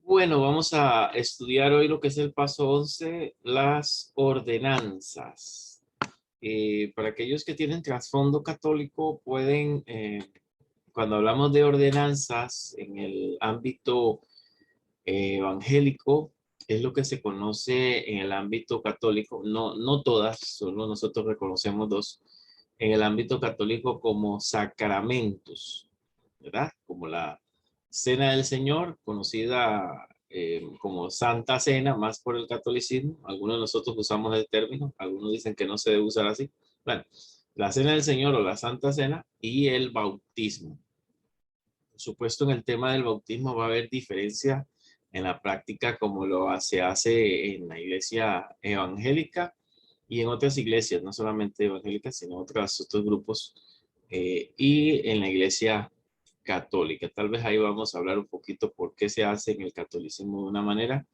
Bueno, vamos a estudiar hoy lo que es el paso 11, las ordenanzas. Para aquellos que tienen trasfondo católico, pueden, cuando hablamos de ordenanzas en el ámbito evangélico, es lo que se conoce en el ámbito católico, no todas, solo nosotros reconocemos dos, en el ámbito católico como sacramentos, ¿verdad? Como la Cena del Señor, conocida como Santa Cena, más por el catolicismo. Algunos de nosotros usamos el término, algunos dicen que no se debe usar así. Bueno, la Cena del Señor o la Santa Cena y el bautismo. Por supuesto, en el tema del bautismo va a haber diferencia en la práctica como se hace en la iglesia evangélica y en otras iglesias, no solamente evangélicas, sino otros grupos, y en la iglesia católica. Tal vez ahí vamos a hablar un poquito por qué se hace en el catolicismo de una manera,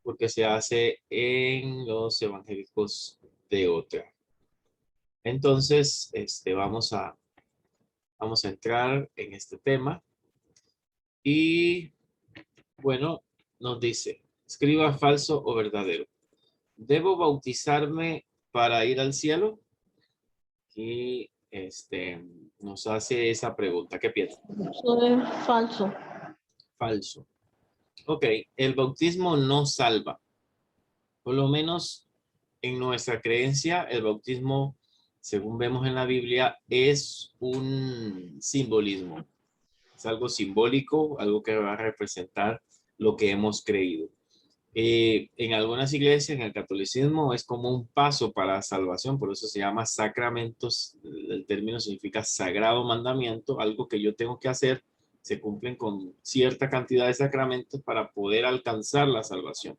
por qué se hace en los evangélicos de otra. Entonces, vamos a entrar en este tema y bueno, nos dice, escriba falso o verdadero. ¿Debo bautizarme para ir al cielo? Y nos hace esa pregunta. ¿Qué piensa? Eso es falso. Falso. Ok, el bautismo no salva. Por lo menos en nuestra creencia, el bautismo, según vemos en la Biblia, es un simbolismo. Es algo simbólico, algo que va a representar lo que hemos creído. En algunas iglesias, en el catolicismo, es como un paso para la salvación, por eso se llama sacramentos. El término significa sagrado mandamiento, algo que yo tengo que hacer. Se cumplen con cierta cantidad de sacramentos para poder alcanzar la salvación.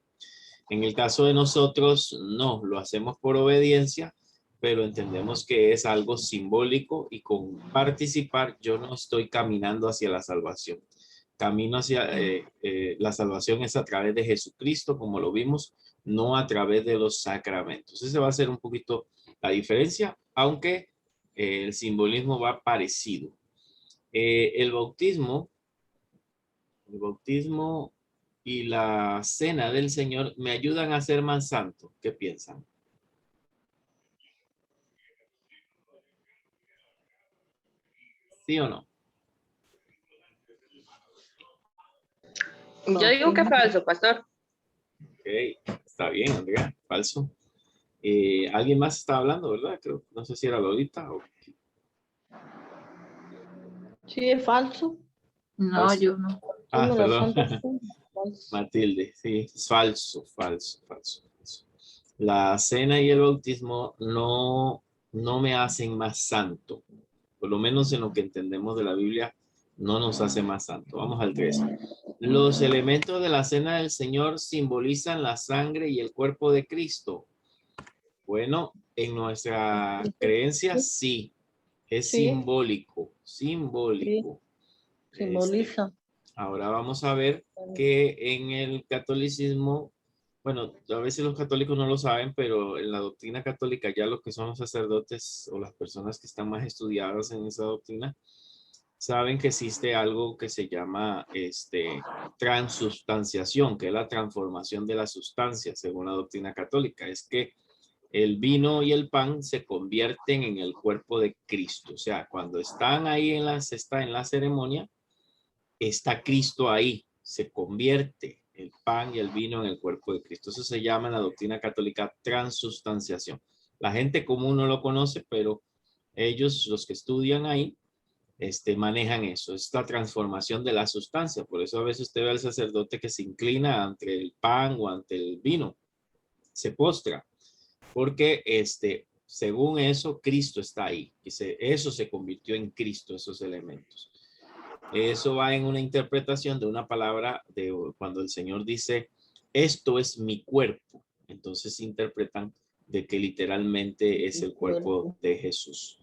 En el caso de nosotros, no, lo hacemos por obediencia, pero entendemos que es algo simbólico y con participar yo no estoy caminando hacia la salvación. Camino hacia la salvación es a través de Jesucristo, como lo vimos, no a través de los sacramentos. Ese va a ser un poquito la diferencia, aunque el simbolismo va parecido. El bautismo y la cena del Señor me ayudan a ser más santo. ¿Qué piensan? ¿Sí o no? Yo digo que falso, pastor. Ok, está bien, Andrea, falso. Alguien más está hablando, ¿verdad? Creo, no sé si era Lolita o Sí, es falso. No, falso. yo no. Ah, Dime la perdón. Santa Cena. Falso. Matilde, sí, es falso, falso, falso, falso. La cena y el bautismo no me hacen más santo. Por lo menos en lo que entendemos de la Biblia, no nos hace más santo. Vamos al 3. Los elementos de la cena del Señor simbolizan la sangre y el cuerpo de Cristo. Bueno, en nuestra creencia sí, es Sí, simbólico, sí, simbólico. simboliza. Ahora vamos a ver que en el catolicismo, bueno, a veces los católicos no lo saben, pero en la doctrina católica ya los que son los sacerdotes o las personas que están más estudiadas en esa doctrina, saben que existe algo que se llama transubstanciación, que es la transformación de la sustancia, según la doctrina católica. Es que el vino y el pan se convierten en el cuerpo de Cristo. O sea, cuando están ahí está en la ceremonia, está Cristo ahí, se convierte el pan y el vino en el cuerpo de Cristo. Eso se llama en la doctrina católica transubstanciación. La gente común no lo conoce, pero ellos, los que estudian ahí, manejan eso, esta transformación de la sustancia. Por eso a veces usted ve al sacerdote que se inclina ante el pan o ante el vino, se postra, porque según eso, Cristo está ahí. Eso se convirtió en Cristo, esos elementos. Eso va en una interpretación de una palabra de cuando el Señor dice, esto es mi cuerpo. Entonces interpretan de que literalmente es el cuerpo de Jesús.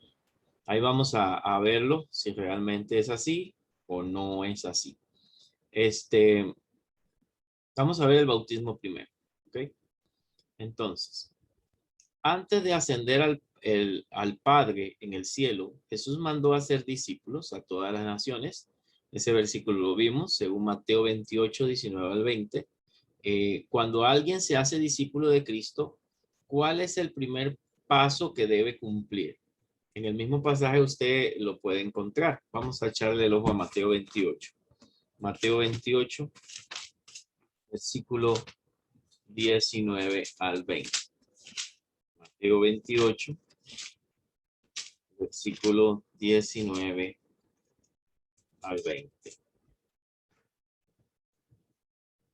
Ahí vamos a verlo, si realmente es así o no es así. Vamos a ver el bautismo primero. ¿Ok? Entonces, antes de ascender al Padre en el cielo, Jesús mandó a hacer discípulos a todas las naciones, Ese versículo lo vimos según Mateo 28, 19 al 20. Cuando alguien se hace discípulo de Cristo, ¿cuál es el primer paso que debe cumplir? En el mismo pasaje usted lo puede encontrar. Vamos a echarle el ojo a Mateo 28. Mateo 28, versículo 19 al 20. Mateo 28, versículo 19 al 20.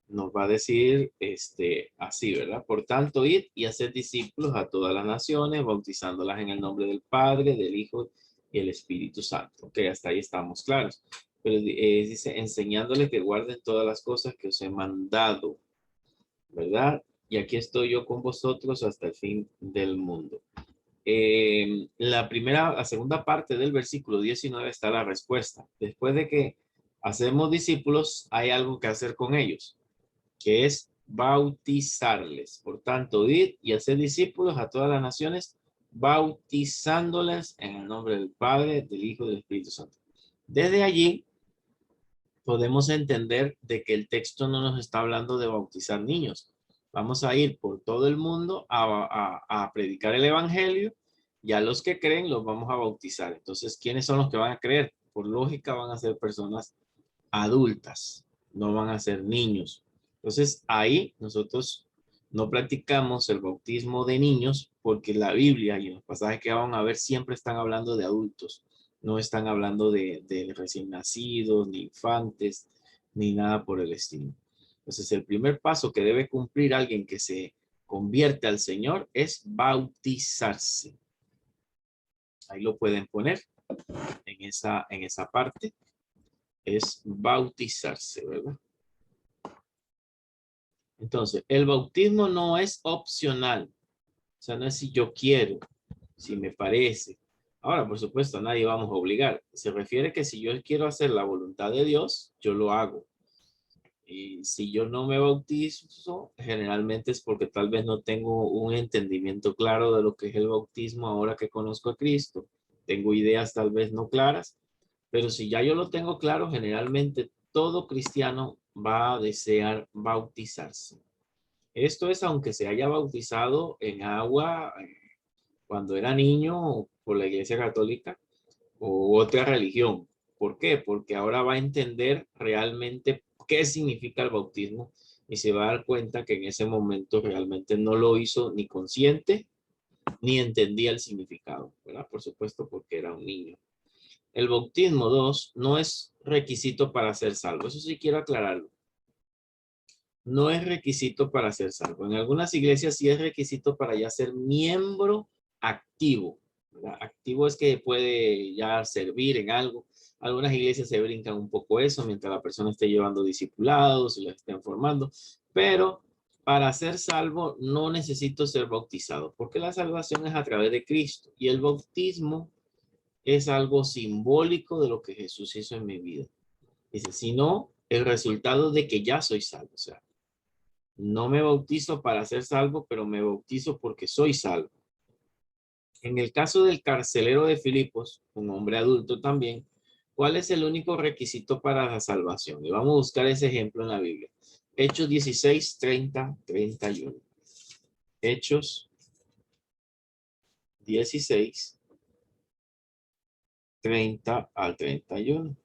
Nos va a decir así, ¿verdad? Por tanto, id y hacer discípulos a todas las naciones, bautizándolas en el nombre del Padre, del Hijo y el Espíritu Santo. Ok, hasta ahí estamos claros. Pero dice, enseñándoles que guarden todas las cosas que os he mandado, ¿verdad? Y aquí estoy yo con vosotros hasta el fin del mundo. La segunda parte del versículo 19 está la respuesta. Después de que hacemos discípulos, hay algo que hacer con ellos, que es bautizarles. Por tanto, id y hacer discípulos a todas las naciones, bautizándoles en el nombre del Padre, del Hijo y del Espíritu Santo. Desde allí podemos entender de que el texto no nos está hablando de bautizar niños. Vamos a ir por todo el mundo a predicar el evangelio y a los que creen los vamos a bautizar. Entonces, ¿quiénes son los que van a creer? Por lógica van a ser personas adultas, no van a ser niños. Entonces, ahí nosotros no practicamos el bautismo de niños porque la Biblia y los pasajes que van a ver siempre están hablando de adultos. No están hablando de recién nacidos, ni infantes, ni nada por el estilo. Entonces, el primer paso que debe cumplir alguien que se convierte al Señor es bautizarse. Ahí lo pueden poner en esa parte. Es bautizarse, ¿verdad? Entonces, el bautismo no es opcional. O sea, no es si yo quiero, si me parece. Ahora, por supuesto, a nadie vamos a obligar. Se refiere que si yo quiero hacer la voluntad de Dios, yo lo hago. Y si yo no me bautizo, generalmente es porque tal vez no tengo un entendimiento claro de lo que es el bautismo ahora que conozco a Cristo. Tengo ideas tal vez no claras, pero si ya yo lo tengo claro, generalmente todo cristiano va a desear bautizarse. Esto es aunque se haya bautizado en agua cuando era niño por la Iglesia Católica o otra religión. ¿Por qué? Porque ahora va a entender realmente qué significa el bautismo y se va a dar cuenta que en ese momento realmente no lo hizo ni consciente ni entendía el significado, ¿verdad? Por supuesto, porque era un niño. El bautismo 2 no es requisito para ser salvo. Eso sí quiero aclararlo. No es requisito para ser salvo. En algunas iglesias sí es requisito para ya ser miembro activo, ¿verdad? Activo es que puede ya servir en algo. Algunas iglesias se brincan un poco eso mientras la persona esté llevando discipulados y los estén formando. Pero para ser salvo no necesito ser bautizado porque la salvación es a través de Cristo y el bautismo es algo simbólico de lo que Jesús hizo en mi vida. Dice, sino el resultado de que ya soy salvo. O sea, no me bautizo para ser salvo, pero me bautizo porque soy salvo. En el caso del carcelero de Filipos, un hombre adulto también, ¿cuál es el único requisito para la salvación? Y vamos a buscar ese ejemplo en la Biblia. Hechos 16, 30, 31. Hechos 16, 30 al 31.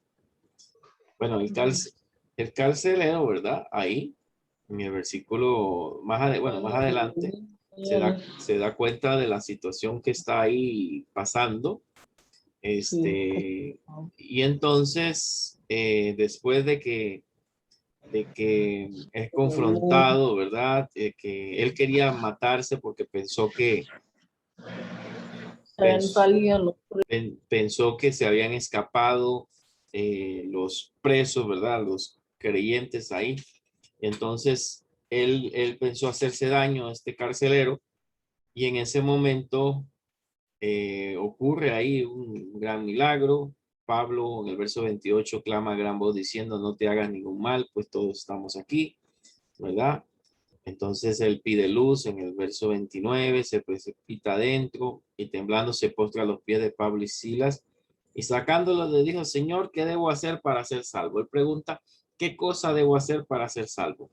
Bueno, el carcelero, ¿verdad? Ahí, en el versículo más adelante, se da cuenta de la situación que está ahí pasando. Y entonces, después de que es confrontado, ¿verdad? Que él quería matarse porque pensó que se habían escapado los presos, ¿verdad? Los creyentes ahí. Entonces, él pensó hacerse daño a este carcelero y en ese momento ocurre ahí un gran milagro. Pablo en el verso 28 clama a gran voz diciendo, no te hagas ningún mal, pues todos estamos aquí, ¿verdad? Entonces él pide luz en el verso 29, se precipita adentro y temblando se postra a los pies de Pablo y Silas Y sacándolo le dijo, Señor, ¿qué debo hacer para ser salvo? Él pregunta, ¿qué cosa debo hacer para ser salvo?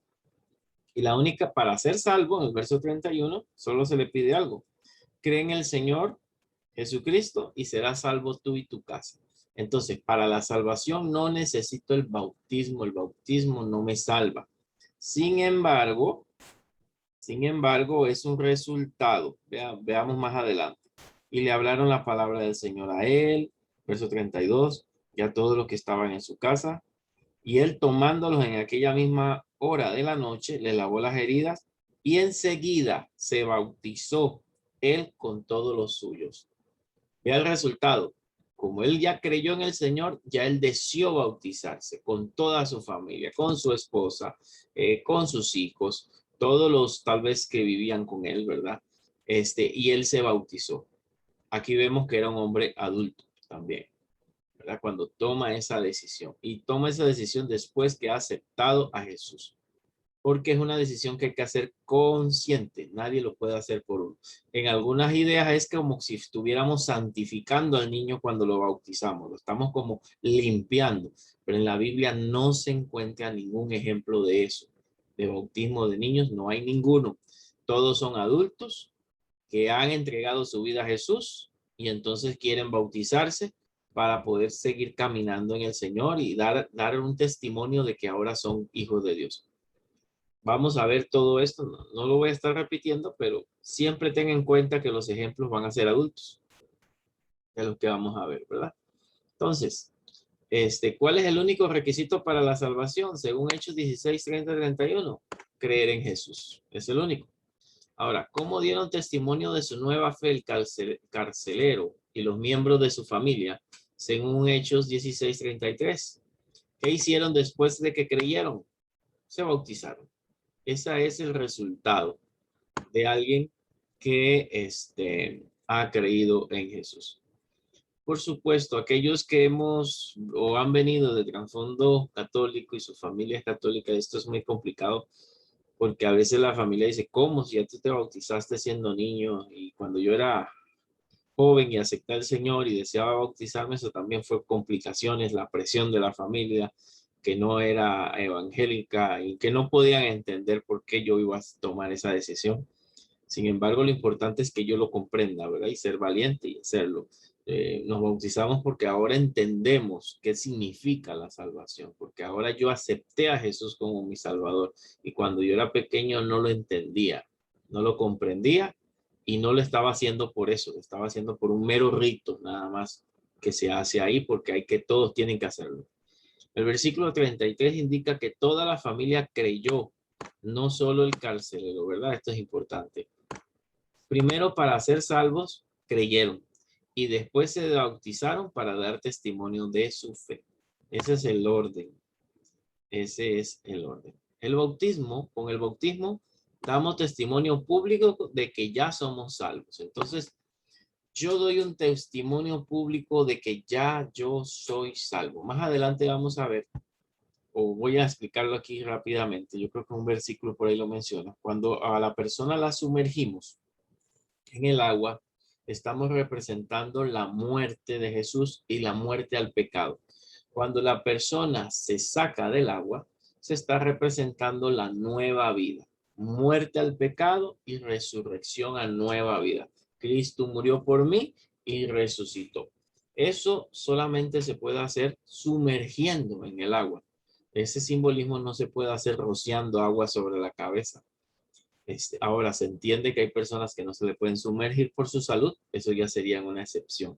Y la única, para ser salvo, en el verso 31, solo se le pide algo. Cree en el Señor Jesucristo y serás salvo tú y tu casa. Entonces, para la salvación no necesito el bautismo no me salva. Sin embargo, es un resultado. Veamos más adelante. Y le hablaron la palabra del Señor a él, verso 32, y a todos los que estaban en su casa. Y él tomándolos en aquella misma hora de la noche, le lavó las heridas y enseguida se bautizó él con todos los suyos. Vea el resultado. Como él ya creyó en el Señor, ya él deseó bautizarse con toda su familia, con su esposa, con sus hijos, todos los tal vez que vivían con él, ¿verdad? Y él se bautizó. Aquí vemos que era un hombre adulto también, ¿verdad? Cuando toma esa decisión. Y toma esa decisión después que ha aceptado a Jesús. Porque es una decisión que hay que hacer consciente. Nadie lo puede hacer por uno. En algunas ideas es como si estuviéramos santificando al niño cuando lo bautizamos. Lo estamos como limpiando. Pero en la Biblia no se encuentra ningún ejemplo de eso. De bautismo de niños no hay ninguno. Todos son adultos que han entregado su vida a Jesús y entonces quieren bautizarse para poder seguir caminando en el Señor y dar un testimonio de que ahora son hijos de Dios. Vamos a ver todo esto, no lo voy a estar repitiendo, pero siempre ten en cuenta que los ejemplos van a ser adultos, de los que vamos a ver, ¿verdad? Entonces, ¿cuál es el único requisito para la salvación? Según Hechos 16, 30, 31, creer en Jesús, es el único. Ahora, ¿cómo dieron testimonio de su nueva fe el carcelero y los miembros de su familia? Según Hechos 16, 33. ¿Qué hicieron después de que creyeron? Se bautizaron. Ese es el resultado de alguien que ha creído en Jesús. Por supuesto, aquellos que hemos o han venido de trasfondo católico y su familia es católica, esto es muy complicado porque a veces la familia dice, ¿cómo? Si ya tú te bautizaste siendo niño y cuando yo era joven y acepté al Señor y deseaba bautizarme, eso también fue complicaciones, la presión de la familia que no era evangélica y que no podían entender por qué yo iba a tomar esa decisión. Sin embargo, lo importante es que yo lo comprenda, ¿verdad? Y ser valiente y hacerlo. Nos bautizamos porque ahora entendemos qué significa la salvación, porque ahora yo acepté a Jesús como mi Salvador y cuando yo era pequeño no lo entendía, no lo comprendía y no lo estaba haciendo por eso, lo estaba haciendo por un mero rito nada más que se hace ahí porque todos tienen que hacerlo. El versículo 33 indica que toda la familia creyó, no solo el carcelero, ¿verdad? Esto es importante. Primero, para ser salvos, creyeron y después se bautizaron para dar testimonio de su fe. Ese es el orden. Ese es el orden. Con el bautismo, damos testimonio público de que ya somos salvos. Entonces, yo doy un testimonio público de que ya yo soy salvo. Más adelante vamos a ver, o voy a explicarlo aquí rápidamente. Yo creo que un versículo por ahí lo menciona. Cuando a la persona la sumergimos en el agua, estamos representando la muerte de Jesús y la muerte al pecado. Cuando la persona se saca del agua, se está representando la nueva vida, muerte al pecado y resurrección a nueva vida. Cristo murió por mí y resucitó. Eso solamente se puede hacer sumergiendo en el agua. Ese simbolismo no se puede hacer rociando agua sobre la cabeza. Ahora se entiende que hay personas que no se le pueden sumergir por su salud, eso ya sería una excepción.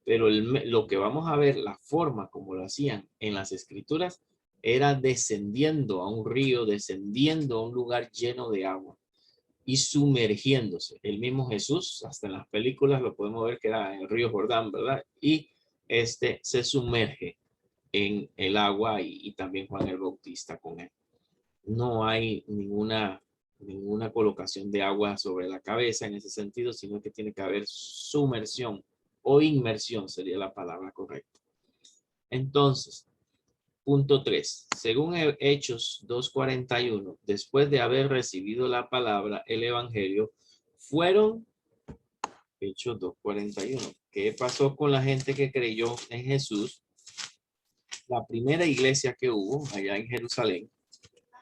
Pero lo que vamos a ver, la forma como lo hacían en las escrituras, era descendiendo a un río, descendiendo a un lugar lleno de agua y sumergiéndose. El mismo Jesús, hasta en las películas lo podemos ver que era en el río Jordán, ¿verdad? Y se sumerge en el agua y también Juan el Bautista con él. No hay ninguna colocación de agua sobre la cabeza en ese sentido, sino que tiene que haber sumersión o inmersión sería la palabra correcta. Entonces, punto 3. Según Hechos 2:41, después de haber recibido la palabra, el evangelio, fueron, Hechos 2:41, ¿Qué pasó con la gente que creyó en Jesús? La primera iglesia que hubo allá en Jerusalén,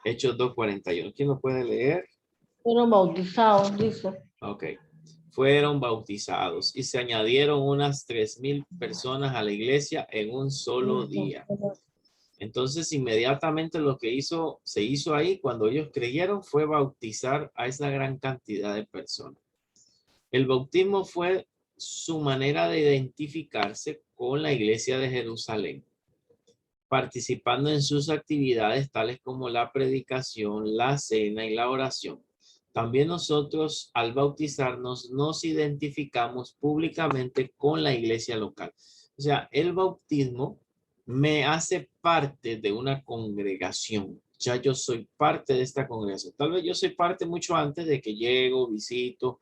Hechos 2:41. ¿Quién lo puede leer? Fueron bautizados, dice. Ok. Fueron bautizados y se añadieron unas 3,000 personas a la iglesia en un solo día. Entonces, inmediatamente lo que se hizo ahí cuando ellos creyeron fue bautizar a esa gran cantidad de personas. El bautismo fue su manera de identificarse con la iglesia de Jerusalén, participando en sus actividades tales como la predicación, la cena y la oración. También nosotros al bautizarnos nos identificamos públicamente con la iglesia local. O sea, el bautismo me hace parte de una congregación. Ya yo soy parte de esta congregación. Tal vez yo soy parte mucho antes de que llego, visito,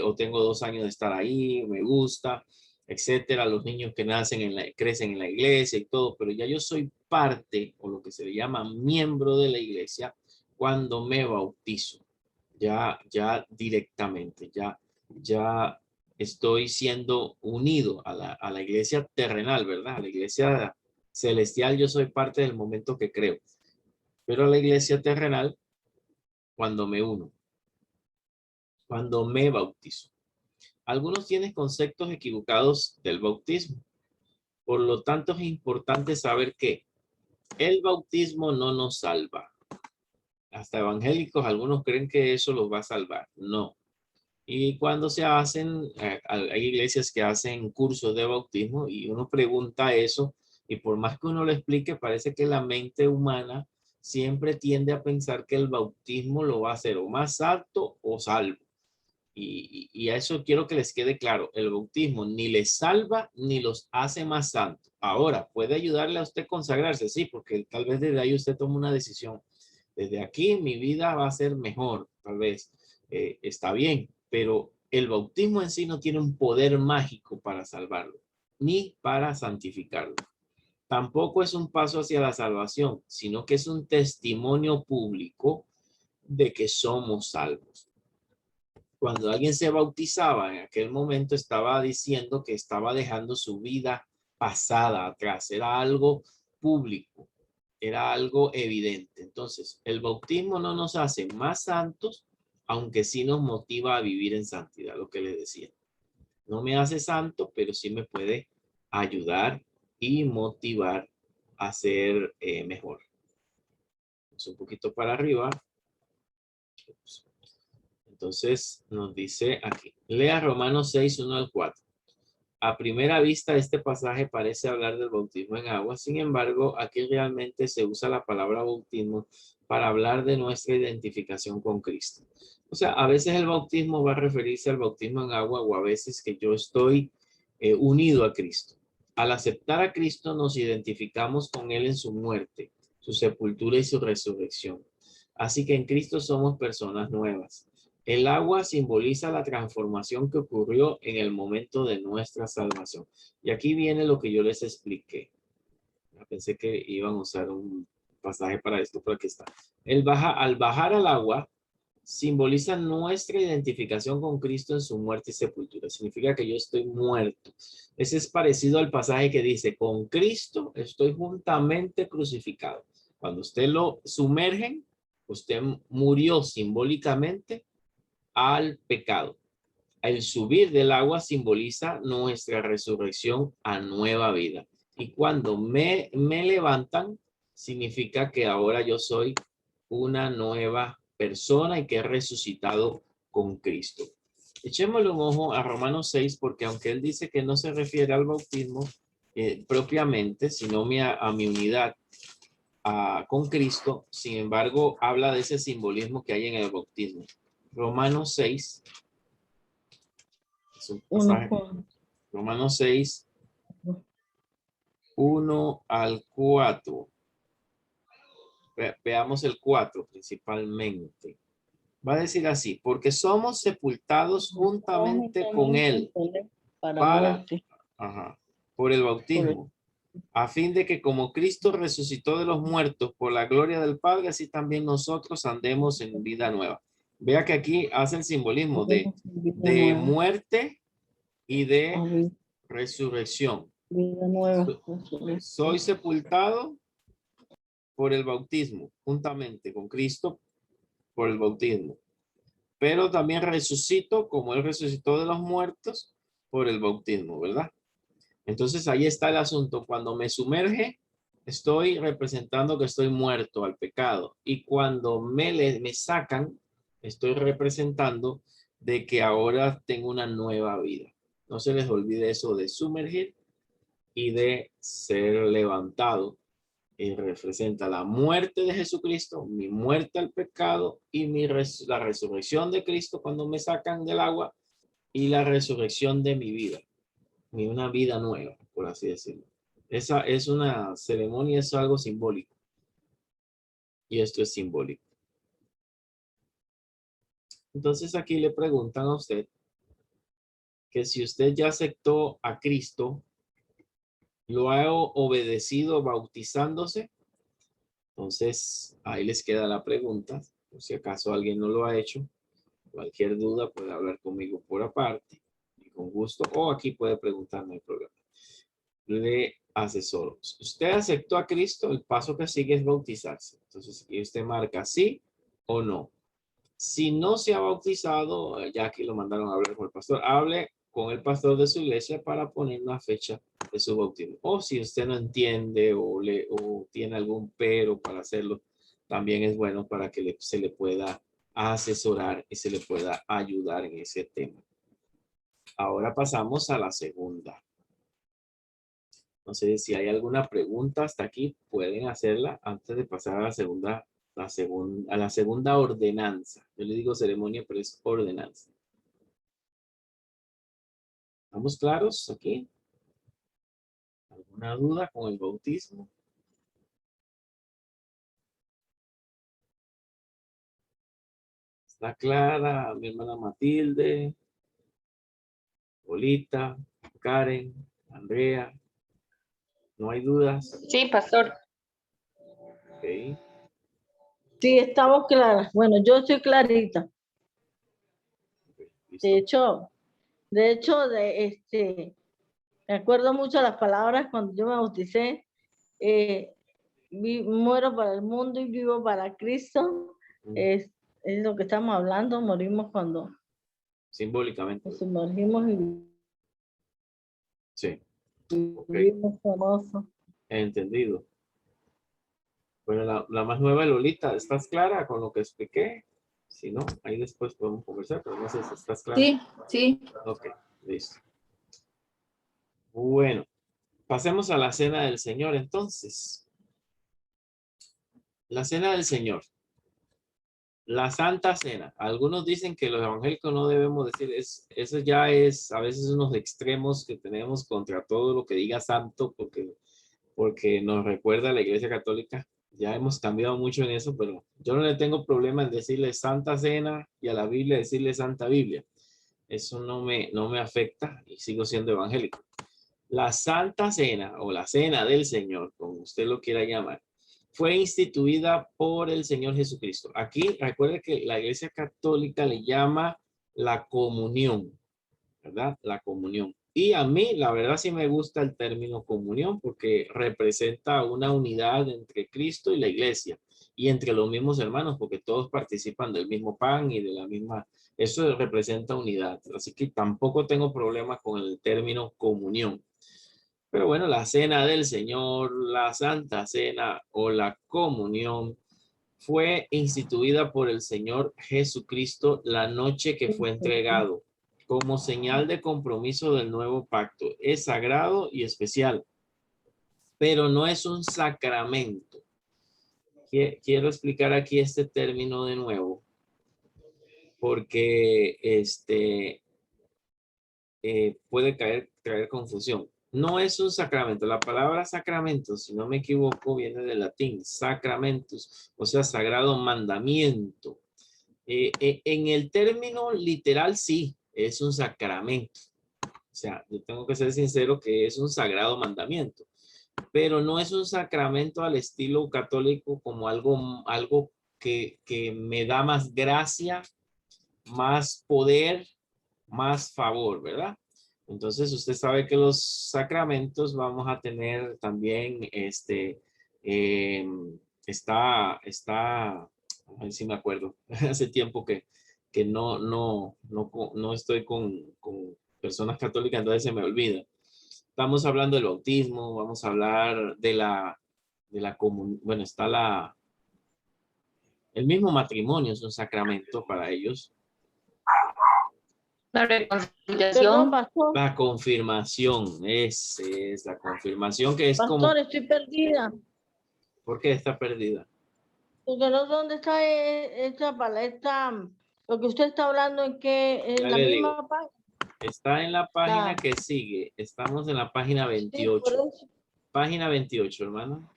o tengo 2 años de estar ahí, me gusta, etcétera. Los niños que crecen en la iglesia y todo, pero ya yo soy parte, o lo que se le llama miembro de la iglesia, cuando me bautizo. Ya directamente, ya estoy siendo unido a la iglesia terrenal, ¿verdad? A la iglesia celestial yo soy parte del momento que creo, pero a la iglesia terrenal cuando me uno, cuando me bautizo. Algunos tienen conceptos equivocados del bautismo. Por lo tanto, es importante saber que el bautismo no nos salva. Hasta evangélicos, algunos creen que eso los va a salvar. No. Y cuando se hacen, hay iglesias que hacen cursos de bautismo y uno pregunta eso y por más que uno lo explique, parece que la mente humana siempre tiende a pensar que el bautismo lo va a hacer o más santo o salvo. Y a eso quiero que les quede claro, el bautismo ni les salva ni los hace más santos. Ahora, puede ayudarle a usted a consagrarse, sí, porque tal vez desde ahí usted toma una decisión. Desde aquí mi vida va a ser mejor, tal vez. Está bien, pero el bautismo en sí no tiene un poder mágico para salvarlo, ni para santificarlo. Tampoco es un paso hacia la salvación, sino que es un testimonio público de que somos salvos. Cuando alguien se bautizaba en aquel momento estaba diciendo que estaba dejando su vida pasada atrás. Era algo público, era algo evidente. Entonces, el bautismo no nos hace más santos, aunque sí nos motiva a vivir en santidad, lo que le decía. No me hace santo, pero sí me puede ayudar y motivar a ser mejor. Vamos un poquito para arriba. Entonces nos dice aquí, lea Romanos 6, 1 al 4. A primera vista este pasaje parece hablar del bautismo en agua, sin embargo aquí realmente se usa la palabra bautismo para hablar de nuestra identificación con Cristo. O sea, a veces el bautismo va a referirse al bautismo en agua o a veces que yo estoy unido a Cristo. Al aceptar a Cristo nos identificamos con Él en su muerte, su sepultura y su resurrección. Así que en Cristo somos personas nuevas. El agua simboliza la transformación que ocurrió en el momento de nuestra salvación. Y aquí viene lo que yo les expliqué. Pensé que iban a usar un pasaje para esto, pero aquí está. Al bajar al agua, simboliza nuestra identificación con Cristo en su muerte y sepultura. Significa que yo estoy muerto. Ese es parecido al pasaje que dice, con Cristo estoy juntamente crucificado. Cuando usted lo sumergen, usted murió simbólicamente al pecado. El subir del agua simboliza nuestra resurrección a nueva vida. Y cuando me levantan, significa que ahora yo soy una nueva persona y que he resucitado con Cristo. Echémosle un ojo a Romanos 6, porque aunque él dice que no se refiere al bautismo propiamente, sino a mi unidad con Cristo, sin embargo, habla de ese simbolismo que hay en el bautismo. Romanos 6. Es un pasaje. Romanos 6, 1 al 4. Veamos el 4 principalmente. Va a decir así, porque somos sepultados juntamente con Él por el bautismo, a fin de que como Cristo resucitó de los muertos por la gloria del Padre, así también nosotros andemos en vida nueva. Vea que aquí hace el simbolismo de muerte y de resurrección. Vida nueva. Soy sepultado por el bautismo, juntamente con Cristo por el bautismo. Pero también resucito como Él resucitó de los muertos por el bautismo, ¿verdad? Entonces ahí está el asunto. Cuando me sumerge, estoy representando que estoy muerto al pecado. Y cuando me sacan, estoy representando de que ahora tengo una nueva vida. No se les olvide eso de sumergir y de ser levantado. Y representa la muerte de Jesucristo, mi muerte al pecado y la resurrección de Cristo cuando me sacan del agua y la resurrección de mi vida, una vida nueva, por así decirlo. Esa es una ceremonia, es algo simbólico. Y esto es simbólico. Entonces aquí le preguntan a usted que si usted ya aceptó a Cristo, lo ha obedecido bautizándose. Entonces ahí les queda la pregunta, por si acaso alguien no lo ha hecho. Cualquier duda puede hablar conmigo por aparte y con gusto, o aquí puede preguntarme el problema. Le asesoro. Si usted aceptó a Cristo, el paso que sigue es bautizarse. Entonces aquí usted marca sí o no. Si no se ha bautizado, ya aquí lo mandaron a hablar con el pastor, hable con el pastor de su iglesia para poner una fecha de su bautismo. O si usted no entiende o tiene algún pero para hacerlo, también es bueno para que se le pueda asesorar y se le pueda ayudar en ese tema. Ahora pasamos a la segunda. No sé si hay alguna pregunta hasta aquí, pueden hacerla antes de pasar a la segunda ordenanza. Yo le digo ceremonia, pero es ordenanza. ¿Estamos claros aquí? ¿Alguna duda con el bautismo? ¿Está clara mi hermana Matilde, Polita, Karen, Andrea? ¿No hay dudas? Sí, pastor. Ok. Sí, estamos claras. Bueno, yo estoy clarita. Listo. De hecho, me acuerdo mucho las palabras cuando yo me bauticé. Muero para el mundo y vivo para Cristo. Es lo que estamos hablando. Morimos cuando Simbólicamente. nos sumergimos y Sí. Ok. vivimos famosos. Entendido. Bueno, la más nueva, Lolita, ¿estás clara con lo que expliqué? Si no, ahí después podemos conversar, pero no sé si estás clara. Sí, sí. Ok, listo. Bueno, pasemos a la cena del Señor entonces. La cena del Señor. La Santa Cena. Algunos dicen que los evangélicos no debemos decir, eso ya es a veces unos extremos que tenemos contra todo lo que diga santo, porque nos recuerda a la Iglesia Católica. Ya hemos cambiado mucho en eso, pero yo no le tengo problema en decirle Santa Cena y a la Biblia decirle Santa Biblia. Eso no me afecta y sigo siendo evangélico. La Santa Cena o la Cena del Señor, como usted lo quiera llamar, fue instituida por el Señor Jesucristo. Aquí recuerde que la Iglesia Católica le llama la comunión, ¿verdad? La comunión. Y a mí, la verdad, sí me gusta el término comunión porque representa una unidad entre Cristo y la iglesia y entre los mismos hermanos porque todos participan del mismo pan y de la misma, eso representa unidad. Así que tampoco tengo problema con el término comunión. Pero bueno, la cena del Señor, la Santa Cena o la comunión fue instituida por el Señor Jesucristo la noche que fue entregado como señal de compromiso del nuevo pacto. Es sagrado y especial, pero no es un sacramento. Quiero explicar aquí este término de nuevo, porque puede traer confusión. No es un sacramento. La palabra sacramento, si no me equivoco, viene del latín, sacramentus, o sea, sagrado mandamiento. En el término literal, sí, es un sacramento. O sea, yo tengo que ser sincero que es un sagrado mandamiento, pero no es un sacramento al estilo católico como algo que me da más gracia, más poder, más favor, ¿verdad? Entonces usted sabe que los sacramentos vamos a tener también, a ver si me acuerdo, hace tiempo que no estoy con personas católicas, entonces se me olvida. Estamos hablando del bautismo, vamos a hablar de la comunión, bueno, está el mismo matrimonio es un sacramento para ellos. La Perdón, reconciliación. pastor. La confirmación, es la confirmación que es como, Pastor, estoy perdida. ¿por qué está perdida? Porque no sé dónde está lo que usted está hablando en Ya la le digo, misma página. está en la página Ah, que sigue, estamos en la página sí, por 28. eso. Página 28, hermano.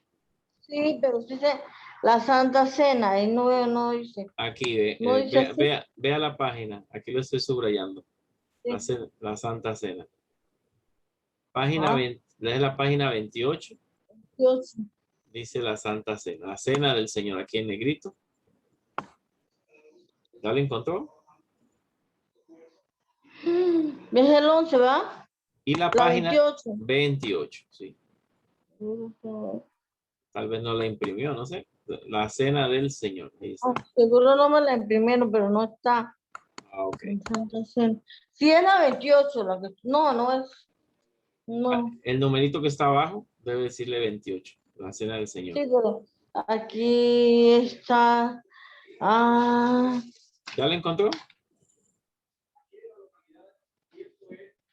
Sí, pero usted dice la Santa Cena, y no dice, Aquí, no dice así. vea la página, aquí lo estoy subrayando, Sí. la Santa Cena. Página Ah, 20, es la página 28, Dios. dice la Santa Cena, la Cena del Señor, aquí en negrito. ¿Ya lo encontró? Es el 11, ¿verdad? Y la La página 28. 28, sí. Tal vez no la imprimió, no sé. La Cena del Señor, ahí está. Seguro no me la imprimieron, pero no está Ah, ok. en Santa Cena. Sí es la 28, la que... No es... No. El numerito que está abajo debe decirle 28, la Cena del Señor. Sí, pero aquí está... Ah, ¿Ya lo encontró?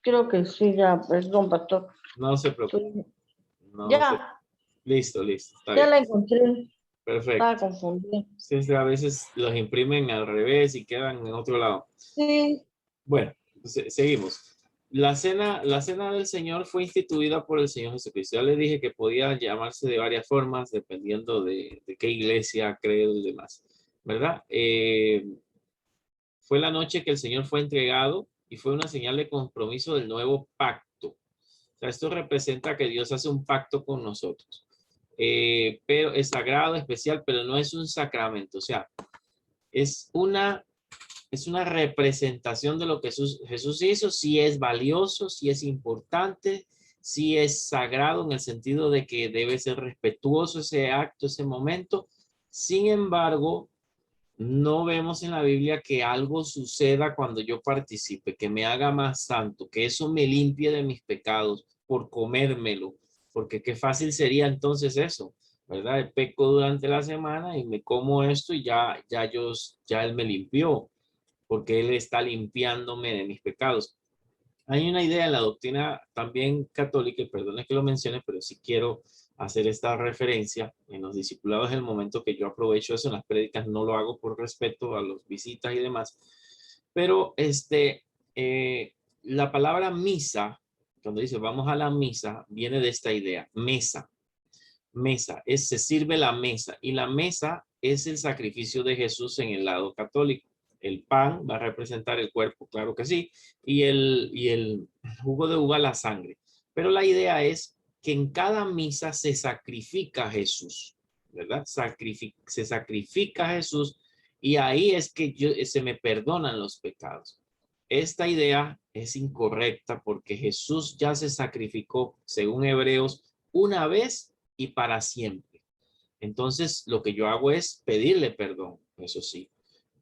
creo que sí, ya, perdón, pastor. No se preocupe. Sí. No se... Ya, Listo, está ya bien. la encontré. Estaba Perfecto. confundida. Sí, es que a veces los imprimen al revés y quedan en otro lado. Sí, Bueno, seguimos. La cena del Señor fue instituida por el Señor Jesucristo. Ya le dije que podía llamarse de varias formas, dependiendo de qué iglesia, credo y demás, ¿verdad? Fue la noche que el Señor fue entregado y fue una señal de compromiso del nuevo pacto. O sea, esto representa que Dios hace un pacto con nosotros. Pero es sagrado, especial, pero no es un sacramento. O sea, es una representación de lo que Jesús hizo, si es valioso, si es importante, si es sagrado en el sentido de que debe ser respetuoso ese acto, ese momento. Sin embargo, no vemos en la Biblia que algo suceda cuando yo participe, que me haga más santo, que eso me limpie de mis pecados por comérmelo, porque qué fácil sería entonces eso, ¿verdad? Peco durante la semana y me como esto y ya él me limpió, porque él está limpiándome de mis pecados. Hay una idea en la doctrina también católica, y perdone que lo mencione, pero sí quiero hacer esta referencia. En los discipulados es el momento que yo aprovecho eso, en las prédicas no lo hago por respeto a los visitas y demás. Pero la palabra misa, cuando dice vamos a la misa, viene de esta idea, mesa. Mesa, se sirve la mesa, y la mesa es el sacrificio de Jesús en el lado católico. El pan va a representar el cuerpo, claro que sí, y el jugo de uva la sangre. Pero la idea es que en cada misa se sacrifica a Jesús, ¿verdad? Se sacrifica a Jesús, y ahí es que se me perdonan los pecados. Esta idea es incorrecta porque Jesús ya se sacrificó, según Hebreos, una vez y para siempre. Entonces, lo que yo hago es pedirle perdón, eso sí,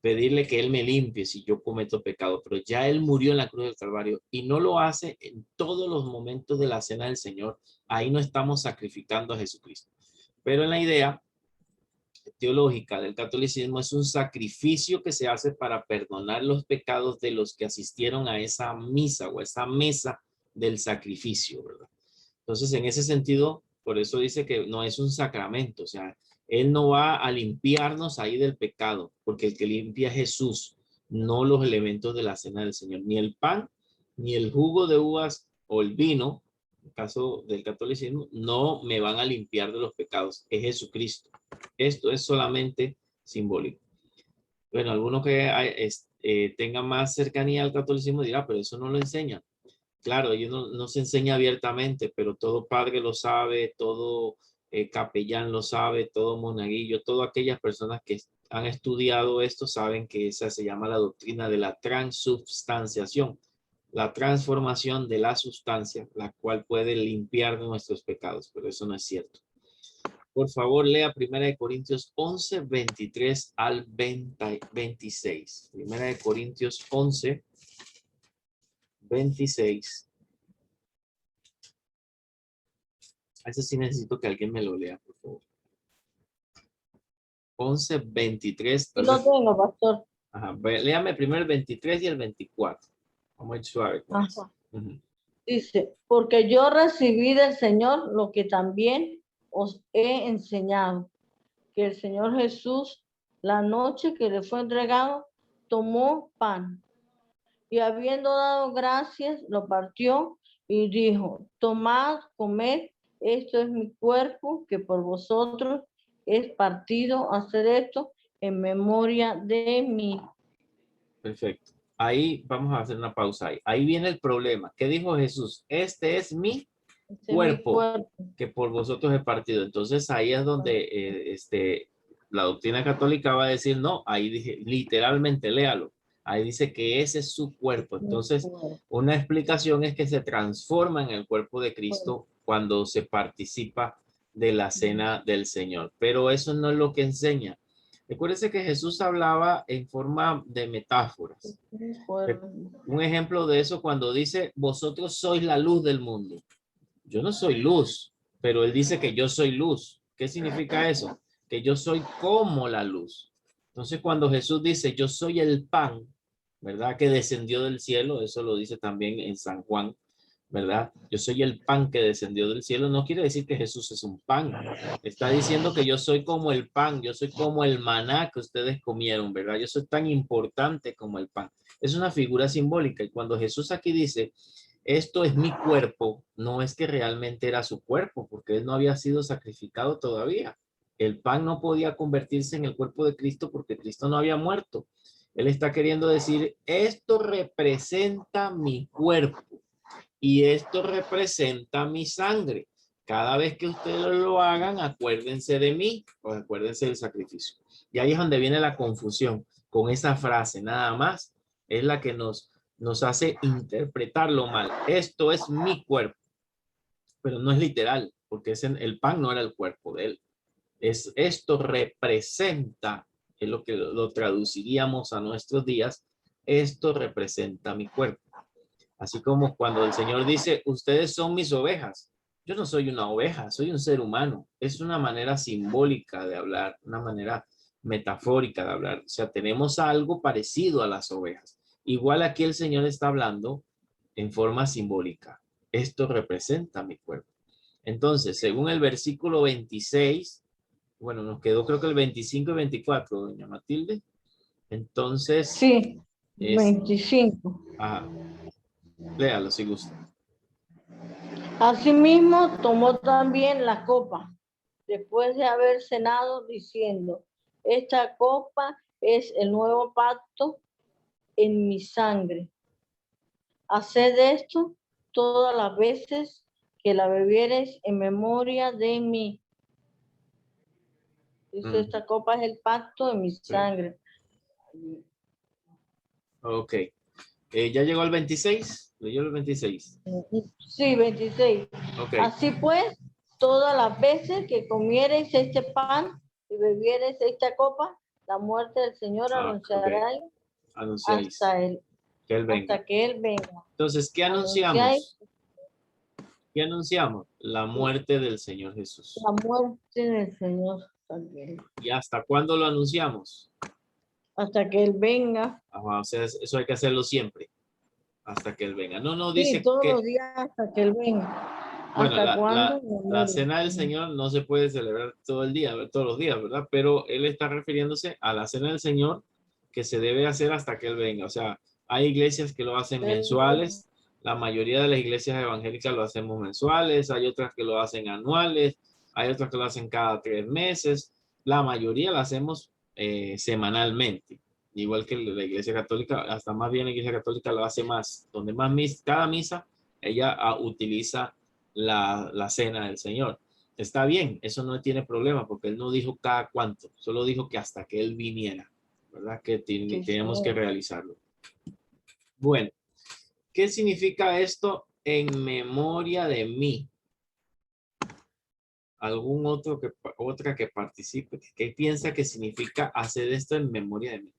pedirle que Él me limpie si yo cometo pecado, pero ya Él murió en la cruz del Calvario y no lo hace en todos los momentos de la cena del Señor. Ahí no estamos sacrificando a Jesucristo. Pero en la idea teológica del catolicismo es un sacrificio que se hace para perdonar los pecados de los que asistieron a esa misa o a esa mesa del sacrificio, ¿verdad? Entonces, en ese sentido, por eso dice que no es un sacramento, o sea, Él no va a limpiarnos ahí del pecado, porque el que limpia es Jesús, no los elementos de la cena del Señor, ni el pan, ni el jugo de uvas o el vino, en el caso del catolicismo, no me van a limpiar de los pecados, es Jesucristo. Esto es solamente simbólico. Bueno, algunos que tengan más cercanía al catolicismo dirá, pero eso no lo enseña. Claro, ellos no se enseña abiertamente, pero todo padre lo sabe, todo capellán lo sabe, todo monaguillo, todas aquellas personas que han estudiado esto saben que esa se llama la doctrina de la transubstanciación. la transformación de la sustancia, la cual puede limpiar de nuestros pecados, pero eso no es cierto. Por favor, lea 1 Corintios 11, 23 al 26. 1 Corintios 11, 26. A ese sí necesito que alguien me lo lea, por favor. 11, 23. Yo lo tengo, pastor. Ajá, léame primero el 23 y el 24. Vamos a ir suave con eso. Ajá. Dice, porque yo recibí del Señor lo que también os he enseñado, que el Señor Jesús, la noche que le fue entregado, tomó pan y habiendo dado gracias, lo partió y dijo, tomad, comed, esto es mi cuerpo que por vosotros es partido, hacer esto en memoria de mí. Perfecto. Ahí vamos a hacer una pausa ahí. Ahí viene el problema. ¿Qué dijo Jesús? Este es mi cuerpo que por vosotros he partido. Entonces ahí es donde la doctrina católica va a decir, no, ahí dije, literalmente, léalo. Ahí dice que ese es su cuerpo. Entonces, una explicación es que se transforma en el cuerpo de Cristo cuando se participa de la cena del Señor. Pero eso no es lo que enseña. Recuérdense que Jesús hablaba en forma de metáforas. Un ejemplo de eso cuando dice, vosotros sois la luz del mundo. Yo no soy luz, pero él dice que yo soy luz. ¿Qué significa eso? Que yo soy como la luz. Entonces, cuando Jesús dice, yo soy el pan, ¿verdad? Que descendió del cielo, eso lo dice también en San Juan, ¿verdad? Yo soy el pan que descendió del cielo. No quiere decir que Jesús es un pan. Está diciendo que yo soy como el pan, yo soy como el maná que ustedes comieron, ¿verdad? Yo soy tan importante como el pan. Es una figura simbólica. Y cuando Jesús aquí dice, esto es mi cuerpo, no es que realmente era su cuerpo, porque él no había sido sacrificado todavía. El pan no podía convertirse en el cuerpo de Cristo porque Cristo no había muerto. Él está queriendo decir, esto representa mi cuerpo y esto representa mi sangre. Cada vez que ustedes lo hagan, acuérdense de mí o acuérdense del sacrificio. Y ahí es donde viene la confusión con esa frase, nada más. Es la que nos hace interpretarlo mal. Esto es mi cuerpo, pero no es literal, porque el pan no era el cuerpo de él. Esto representa, es lo que lo traduciríamos a nuestros días, esto representa mi cuerpo. Así como cuando el Señor dice, ustedes son mis ovejas. Yo no soy una oveja, soy un ser humano. Es una manera simbólica de hablar, una manera metafórica de hablar. O sea, tenemos algo parecido a las ovejas. Igual aquí el Señor está hablando en forma simbólica. Esto representa mi cuerpo. Entonces, según el versículo 26, bueno, nos quedó creo que el 25 y 24, doña Matilde. Entonces, sí, 25. Ajá. Léalo si gusta. Asimismo, tomó también la copa, después de haber cenado, diciendo, esta copa es el nuevo pacto en mi sangre. Haced esto todas las veces que la bebiereis en memoria de mí. Dice, esta copa es el pacto en mi sangre. Ok. ¿Ya llegó al 26? ¿Leyó el 26? Sí, 26. Okay. Así pues, todas las veces que comiereis este pan y bebiereis esta copa, la muerte del Señor anunciaréis hasta que Él venga. Entonces, ¿qué anunciamos? ¿Qué anunciamos? La muerte del Señor Jesús. La muerte del Señor también. ¿Y hasta cuándo lo anunciamos? Hasta que Él venga. Ajá, o sea, eso hay que hacerlo siempre. Hasta que Él venga. No dice sí, todos que... los días hasta que Él venga. Bueno, ¿Hasta cuándo? la cena del Señor no se puede celebrar todo el día, todos los días, ¿verdad? Pero Él está refiriéndose a la cena del Señor que se debe hacer hasta que Él venga. O sea, hay iglesias que lo hacen mensuales. La mayoría de las iglesias evangélicas lo hacemos mensuales. Hay otras que lo hacen anuales. Hay otras que lo hacen cada 3 meses. La mayoría lo hacemos semanalmente. Igual que la iglesia católica, hasta más bien la iglesia católica lo hace más. Donde más cada misa, ella utiliza la cena del Señor. Está bien, eso no tiene problema porque él no dijo cada cuánto, solo dijo que hasta que él viniera, ¿verdad? Que teníamos que realizarlo. Bueno, ¿Qué significa esto? En memoria de mí. ¿Algún otro otra que participe? ¿Qué piensa que significa hacer esto en memoria de mí?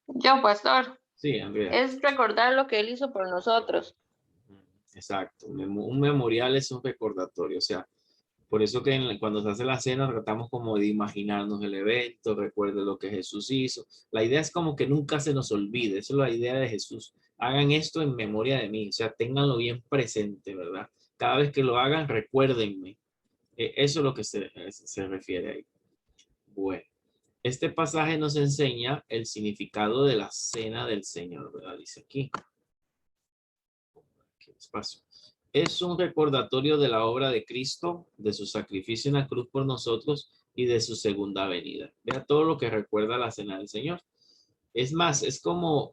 Yo, pastor, Sí, Andrea. es recordar lo que él hizo por nosotros. Exacto. Un memorial es un recordatorio. O sea, por eso que cuando se hace la cena tratamos como de imaginarnos el evento, recuerde lo que Jesús hizo. La idea es como que nunca se nos olvide. Esa es la idea de Jesús. Hagan esto en memoria de mí. O sea, ténganlo bien presente, ¿verdad? Cada vez que lo hagan, recuérdenme. Eso es lo que se refiere ahí. Bueno, este pasaje nos enseña el significado de la cena del Señor, ¿verdad? Dice aquí. Aquí espacio. Es un recordatorio de la obra de Cristo, de su sacrificio en la cruz por nosotros y de su segunda venida. Vea todo lo que recuerda la cena del Señor. Es más, es como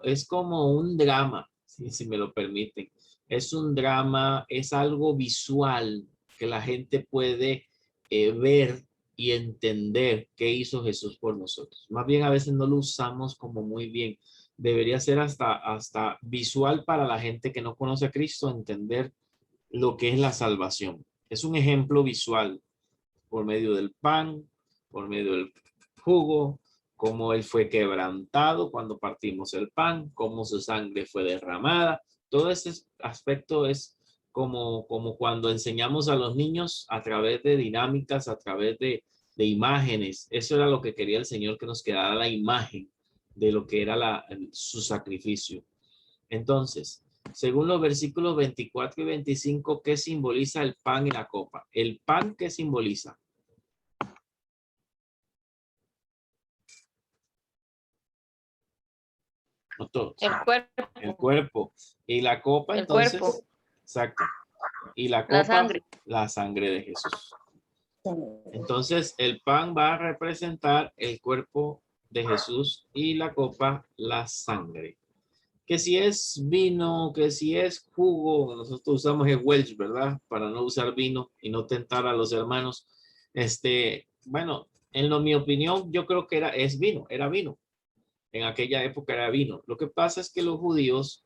un drama, si me lo permiten. Es un drama, es algo visual que la gente puede ver y entender qué hizo Jesús por nosotros. Más bien a veces no lo usamos como muy bien. Debería ser hasta visual para la gente que no conoce a Cristo, entender lo que es la salvación. Es un ejemplo visual por medio del pan, por medio del jugo, cómo él fue quebrantado cuando partimos el pan, cómo su sangre fue derramada. Todo ese aspecto es como cuando enseñamos a los niños a través de dinámicas, a través de imágenes. Eso era lo que quería el Señor, que nos quedara la imagen de lo que era su sacrificio. Entonces, según los versículos 24 y 25, ¿qué simboliza el pan y la copa? ¿El pan qué simboliza? No todos. El cuerpo, El cuerpo. Y la copa, el entonces. cuerpo, Exacto. Y la la copa, sangre. la sangre de Jesús. Entonces, el pan va a representar el cuerpo de Jesús y la copa, la sangre. Que si es vino, que si es jugo, nosotros usamos el Welch, ¿verdad? Para no usar vino y no tentar a los hermanos. Bueno, mi opinión, yo creo que es vino, era vino. En aquella época era vino. Lo que pasa es que los judíos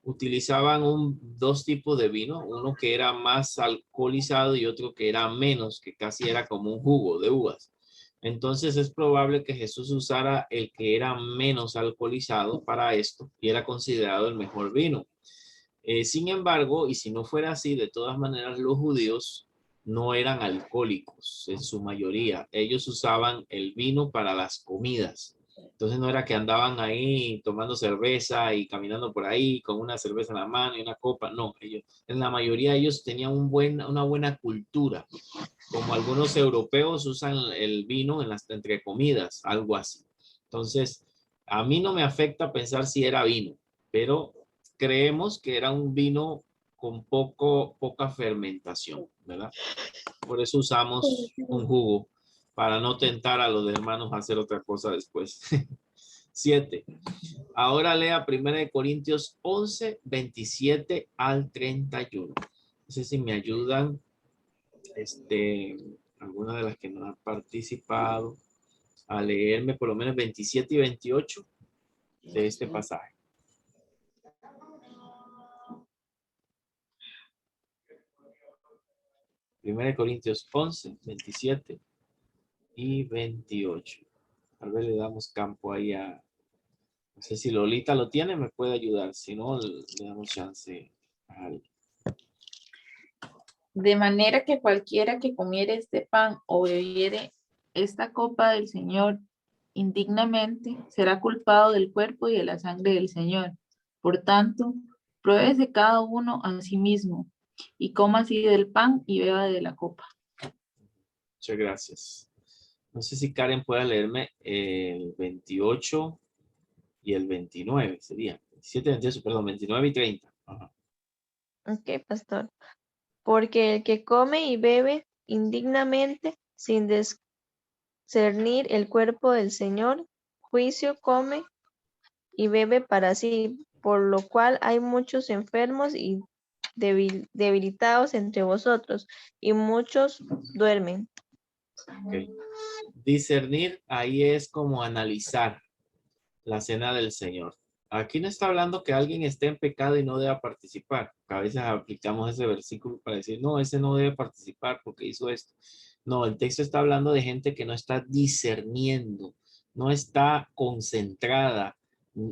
utilizaban dos tipos de vino, uno que era más alcoholizado y otro que era menos, que casi era como un jugo de uvas. Entonces es probable que Jesús usara el que era menos alcoholizado para esto y era considerado el mejor vino. Sin embargo, y si no fuera así, de todas maneras los judíos no eran alcohólicos en su mayoría. Ellos usaban el vino para las comidas. Entonces no era que andaban ahí tomando cerveza y caminando por ahí con una cerveza en la mano y una copa. No, en la mayoría ellos tenían una buena cultura. Como algunos europeos usan el vino entre comidas, algo así. Entonces, a mí no me afecta pensar si era vino, pero creemos que era un vino con poca fermentación, ¿verdad? Por eso usamos un jugo para no tentar a los hermanos a hacer otra cosa después. 7. Ahora lea 1 Corintios 11, 27 al 31. No sé si me ayudan, algunas de las que no han participado, a leerme por lo menos 27 y 28 de este pasaje. Primera de Corintios 11, 27 y 28. Tal vez le damos campo ahí no sé si Lolita lo tiene, me puede ayudar. Si no, le damos chance a alguien. De manera que cualquiera que comiere este pan o bebiere esta copa del Señor indignamente será culpado del cuerpo y de la sangre del Señor. Por tanto, pruébese cada uno a sí mismo y coma así del pan y beba de la copa. Muchas gracias. No sé si Karen puede leerme el 28 y el 29, sería. 27, 28, perdón, 29 y 30. Ajá. Ok, pastor. Porque el que come y bebe indignamente, sin discernir el cuerpo del Señor, juicio come y bebe para sí, por lo cual hay muchos enfermos y debilitados entre vosotros, y muchos duermen. Okay. Discernir ahí es como analizar la cena del Señor. Aquí no está hablando que alguien esté en pecado y no deba participar. A veces aplicamos ese versículo para decir, no, ese no debe participar porque hizo esto. No, el texto está hablando de gente que no está discerniendo, no está concentrada,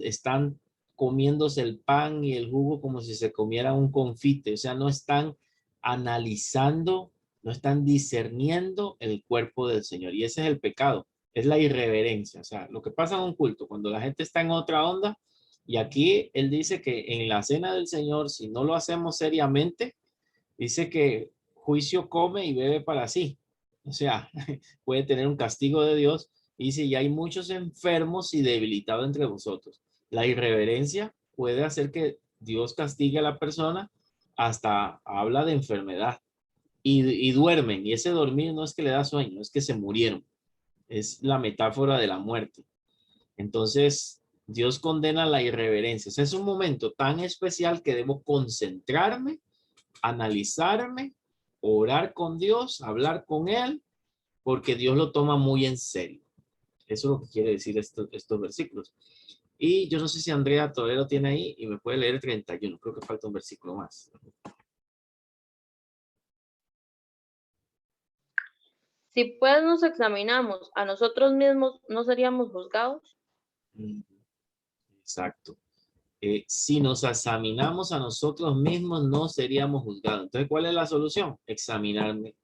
están comiéndose el pan y el jugo como si se comiera un confite, o sea, no están analizando, no están discerniendo el cuerpo del Señor. Y ese es el pecado, es la irreverencia. O sea, lo que pasa en un culto, cuando la gente está en otra onda, y aquí él dice que en la cena del Señor, si no lo hacemos seriamente, dice que juicio come y bebe para sí. O sea, puede tener un castigo de Dios. Y dice, y hay muchos enfermos y debilitados entre vosotros. La irreverencia puede hacer que Dios castigue a la persona, hasta habla de enfermedad. Y duermen. Y ese dormir no es que le da sueño, es que se murieron. Es la metáfora de la muerte. Entonces, Dios condena la irreverencia. O sea, es un momento tan especial que debo concentrarme, analizarme, orar con Dios, hablar con Él, porque Dios lo toma muy en serio. Eso es lo que quiere decir estos versículos. Y yo no sé si Andrea todavía lo tiene ahí y me puede leer el 31. Creo que falta un versículo más. Si pues nos examinamos a nosotros mismos, ¿no seríamos juzgados? Exacto. Si nos examinamos a nosotros mismos, no seríamos juzgados. Entonces, ¿cuál es la solución? Examinarme.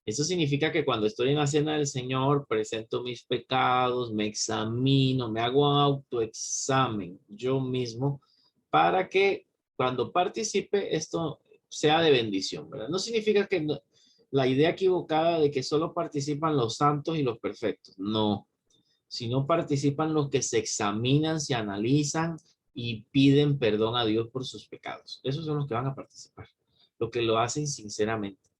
Eso significa que cuando estoy en la cena del Señor, presento mis pecados, me examino, me hago autoexamen yo mismo para que cuando participe esto sea de bendición, ¿verdad? No significa que la idea equivocada de que solo participan los santos y los perfectos. No, sino participan los que se examinan, se analizan y piden perdón a Dios por sus pecados. Esos son los que van a participar, los que lo hacen sinceramente,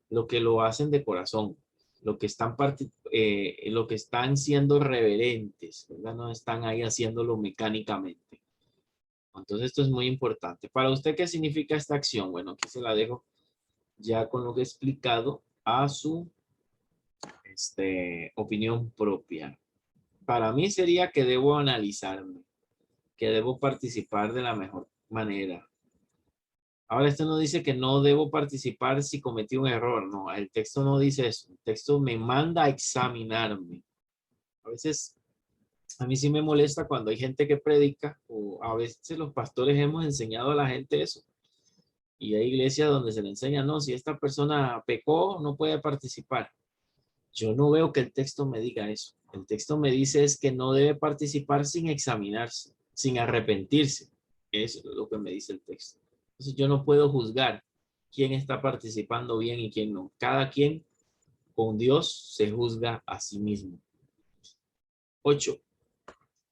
lo que lo hacen de corazón, lo que están siendo reverentes, ¿verdad? No están ahí haciéndolo mecánicamente. Entonces esto es muy importante. Para usted, ¿qué significa esta acción? Bueno, aquí se la dejo ya con lo que he explicado a su opinión propia. Para mí sería que debo analizarme, que debo participar de la mejor manera. Ahora, esto no dice que no debo participar si cometí un error. No, el texto no dice eso. El texto me manda a examinarme. A veces, a mí sí me molesta cuando hay gente que predica, o a veces los pastores hemos enseñado a la gente eso. Y hay iglesias donde se le enseña, no, si esta persona pecó, no puede participar. Yo no veo que el texto me diga eso. El texto me dice es que no debe participar sin examinarse, sin arrepentirse. Eso es lo que me dice el texto. Entonces yo no puedo juzgar quién está participando bien y quién no. Cada quien con Dios se juzga a sí mismo. 8.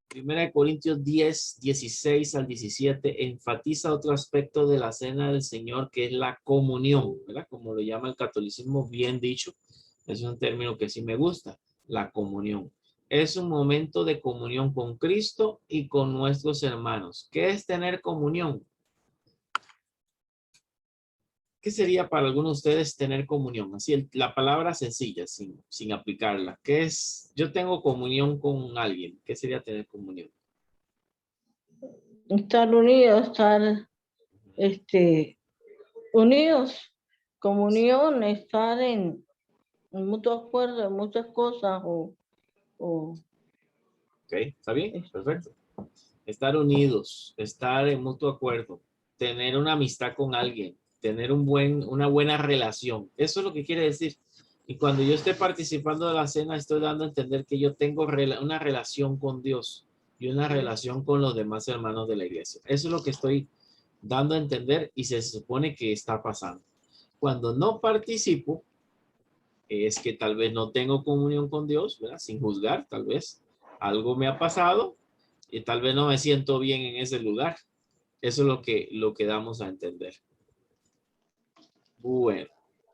Primera de Corintios 10, 16 al 17 enfatiza otro aspecto de la cena del Señor, que es la comunión, ¿verdad? Como lo llama el catolicismo, bien dicho. Es un término que sí me gusta, la comunión. Es un momento de comunión con Cristo y con nuestros hermanos. ¿Qué es tener comunión? ¿Qué sería para algunos de ustedes tener comunión? Así la palabra sencilla, sin aplicarla. ¿Qué es? Yo tengo comunión con alguien. ¿Qué sería tener comunión? Estar unidos, estar unidos, comunión, estar en mutuo acuerdo en muchas cosas Ok, ¿está bien? Perfecto. Estar unidos, estar en mutuo acuerdo, tener una amistad con alguien, tener una buena relación. Eso es lo que quiere decir. Y cuando yo esté participando de la cena, estoy dando a entender que yo tengo una relación con Dios y una relación con los demás hermanos de la iglesia. Eso es lo que estoy dando a entender y se supone que está pasando. Cuando no participo, es que tal vez no tengo comunión con Dios, ¿verdad? Sin juzgar, tal vez algo me ha pasado y tal vez no me siento bien en ese lugar. Eso es lo que damos a entender. Bueno,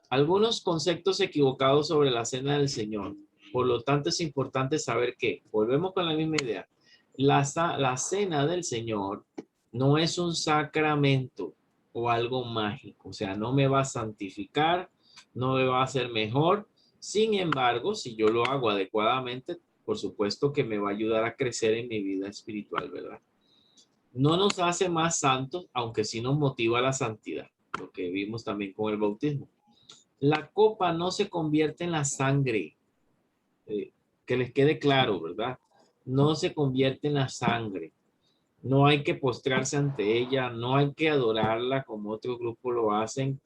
algunos conceptos equivocados sobre la cena del Señor. Por lo tanto, es importante saber que, volvemos con la misma idea, la cena del Señor no es un sacramento o algo mágico. O sea, no me va a santificar, no me va a hacer mejor. Sin embargo, si yo lo hago adecuadamente, por supuesto que me va a ayudar a crecer en mi vida espiritual, ¿verdad? No nos hace más santos, aunque sí nos motiva a la santidad, lo que vimos también con el bautismo. La copa no se convierte en la sangre, que les quede claro, ¿verdad? No se convierte en la sangre. No hay que postrarse ante ella, no hay que adorarla como otros grupos lo hacen.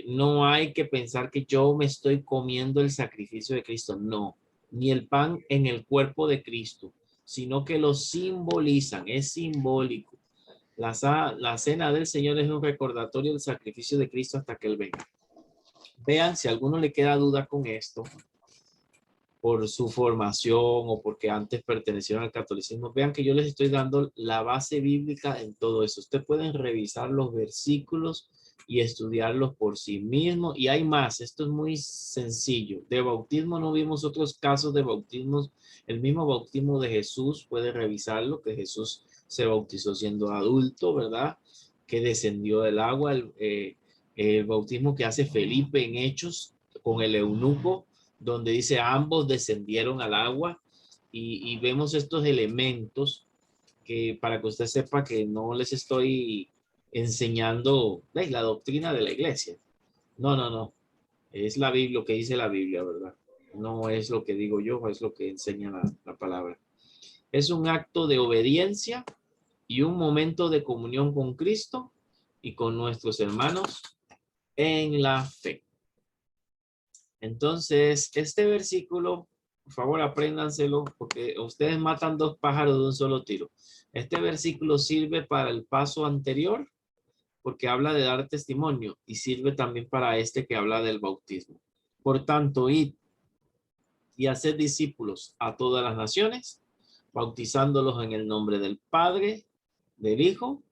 No hay que pensar que yo me estoy comiendo el sacrificio de Cristo. No, ni el pan en el cuerpo de Cristo, sino que lo simbolizan, es simbólico. La cena del Señor es un recordatorio del sacrificio de Cristo hasta que Él venga. Vean si a alguno le queda duda con esto, por su formación o porque antes pertenecieron al catolicismo, vean que yo les estoy dando la base bíblica en todo eso. Ustedes pueden revisar los versículos y estudiarlos por sí mismos. Y hay más, esto es muy sencillo. De bautismo no vimos otros casos de bautismos. El mismo bautismo de Jesús, puede revisarlo, que Jesús se bautizó siendo adulto, ¿verdad? Que descendió del agua. El bautismo que hace Felipe en Hechos con el eunuco, donde dice ambos descendieron al agua, y vemos estos elementos que, para que usted sepa que no les estoy enseñando, ¿ves?, la doctrina de la iglesia. No, no, no. Es la Biblia, lo que dice la Biblia, ¿verdad? No es lo que digo yo, es lo que enseña la palabra. Es un acto de obediencia y un momento de comunión con Cristo y con nuestros hermanos en la fe. Entonces, este versículo, por favor, apréndanselo, porque ustedes matan dos pájaros de un solo tiro. Este versículo sirve para el paso anterior, porque habla de dar testimonio, y sirve también para este que habla del bautismo. Por tanto, id y haced discípulos a todas las naciones, bautizándolos en el nombre del Padre, del Hijo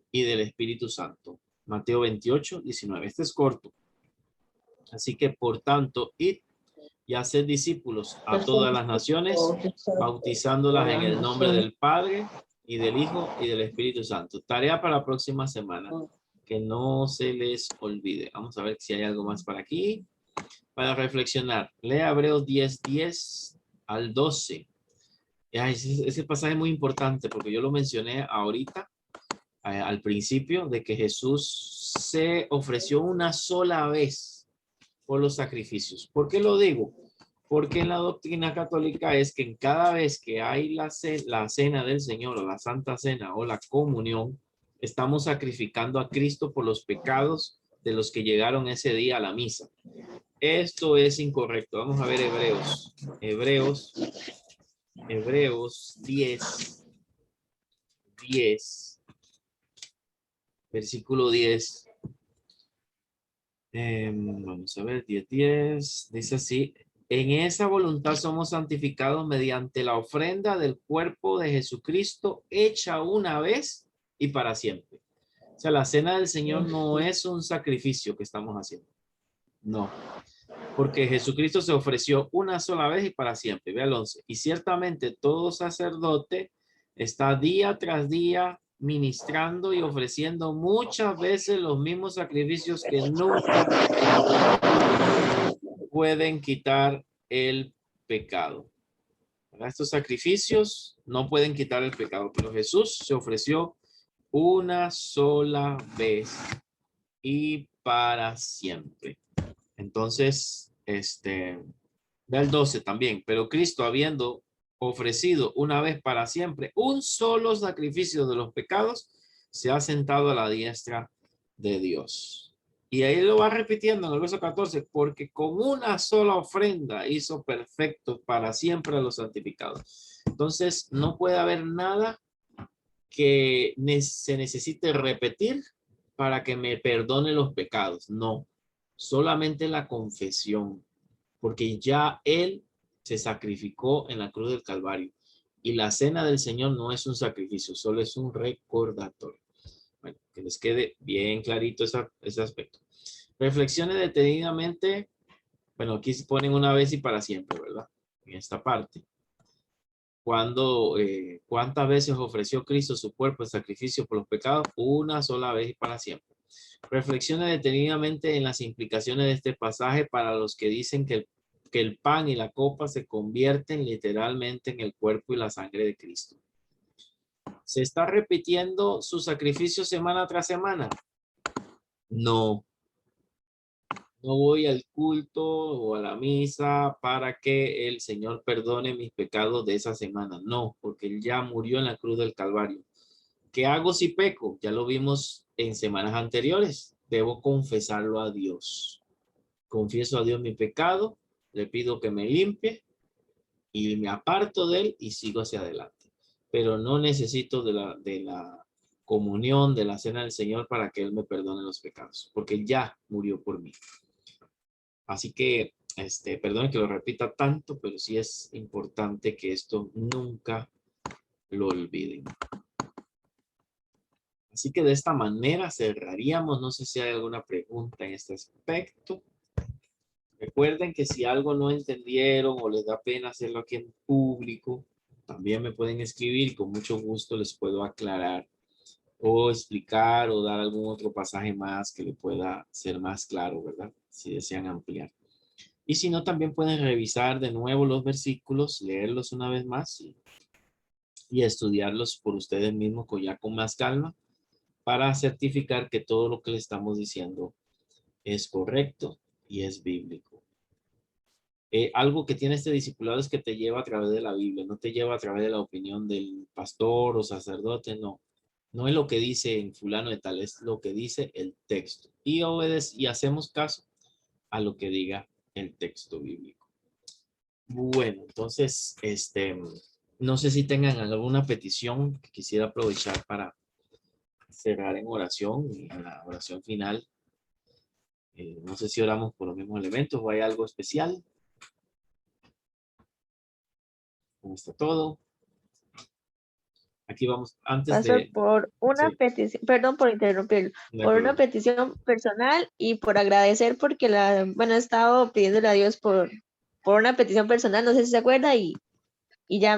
y del Espíritu Santo. Mateo 28, 19. Este es corto. Así que, por tanto, id y hacer discípulos a todas las naciones, bautizándolas en el nombre del Padre y del Hijo y del Espíritu Santo. Tarea para la próxima semana, que no se les olvide. Vamos a ver si hay algo más para aquí, para reflexionar. Lea Hebreos 10, 10 al 12. Ese pasaje es muy importante, porque yo lo mencioné ahorita, al principio, de que Jesús se ofreció una sola vez por los sacrificios. ¿Por qué lo digo? Porque en la doctrina católica es que en cada vez que hay la cena del Señor, o la Santa Cena, o la comunión, estamos sacrificando a Cristo por los pecados de los que llegaron ese día a la misa. Esto es incorrecto. Vamos a ver Hebreos 10, versículo 10. Vamos a ver, 10. Dice así: en esa voluntad somos santificados mediante la ofrenda del cuerpo de Jesucristo, hecha una vez y para siempre. O sea, la cena del Señor no es un sacrificio que estamos haciendo. No. Porque Jesucristo se ofreció una sola vez y para siempre. Ve al 11. Y ciertamente todo sacerdote está día tras día ministrando y ofreciendo muchas veces los mismos sacrificios que nunca pueden quitar el pecado. Estos sacrificios no pueden quitar el pecado, pero Jesús se ofreció una sola vez y para siempre. Entonces, ve al 12 también. Pero Cristo, habiendo ofrecido una vez para siempre un solo sacrificio de los pecados, se ha sentado a la diestra de Dios. Y ahí lo va repitiendo en el verso 14, porque con una sola ofrenda hizo perfecto para siempre a los santificados. Entonces, no puede haber nada que se necesite repetir para que me perdone los pecados. No, solamente la confesión, porque ya Él se sacrificó en la cruz del Calvario. Y la cena del Señor no es un sacrificio, solo es un recordatorio. Bueno, que les quede bien clarito ese aspecto. Reflexione detenidamente. Bueno, aquí se ponen una vez y para siempre, ¿verdad? En esta parte. ¿Cuántas veces ofreció Cristo su cuerpo en sacrificio por los pecados? Una sola vez y para siempre. Reflexione detenidamente en las implicaciones de este pasaje para los que dicen que el pan y la copa se convierten literalmente en el cuerpo y la sangre de Cristo. ¿Se está repitiendo su sacrificio semana tras semana? No. No voy al culto o a la misa para que el Señor perdone mis pecados de esa semana. No, porque Él ya murió en la cruz del Calvario. ¿Qué hago si peco? Ya lo vimos en semanas anteriores. Debo confesarlo a Dios. Confieso a Dios mi pecado, le pido que me limpie y me aparto de Él y sigo hacia adelante. Pero no necesito de la comunión, de la cena del Señor para que Él me perdone los pecados, porque Él ya murió por mí. Así que, perdón que lo repita tanto, pero sí es importante que esto nunca lo olviden. Así que de esta manera cerraríamos. No sé si hay alguna pregunta en este aspecto. Recuerden que si algo no entendieron o les da pena hacerlo aquí en público, también me pueden escribir y con mucho gusto les puedo aclarar o explicar o dar algún otro pasaje más que le pueda ser más claro, ¿verdad? Si desean ampliar. Y si no, también pueden revisar de nuevo los versículos, leerlos una vez más y estudiarlos por ustedes mismos ya con más calma para certificar que todo lo que le estamos diciendo es correcto y es bíblico. Algo que tiene este discipulado es que te lleva a través de la Biblia, no te lleva a través de la opinión del pastor o sacerdote, no. No es lo que dice en fulano de tal, es lo que dice el texto. Y hacemos caso a lo que diga el texto bíblico. Bueno, entonces, no sé si tengan alguna petición que quisiera aprovechar para cerrar en oración, en la oración final. No sé si oramos por los mismos elementos o hay algo especial. ¿Cómo está todo? Aquí vamos, antes Pastor, de... por una Sí, petición, perdón por interrumpirlo, no hay por una problema. petición personal y por agradecer porque he estado pidiéndole a Dios por una petición personal, no sé si se acuerda y ya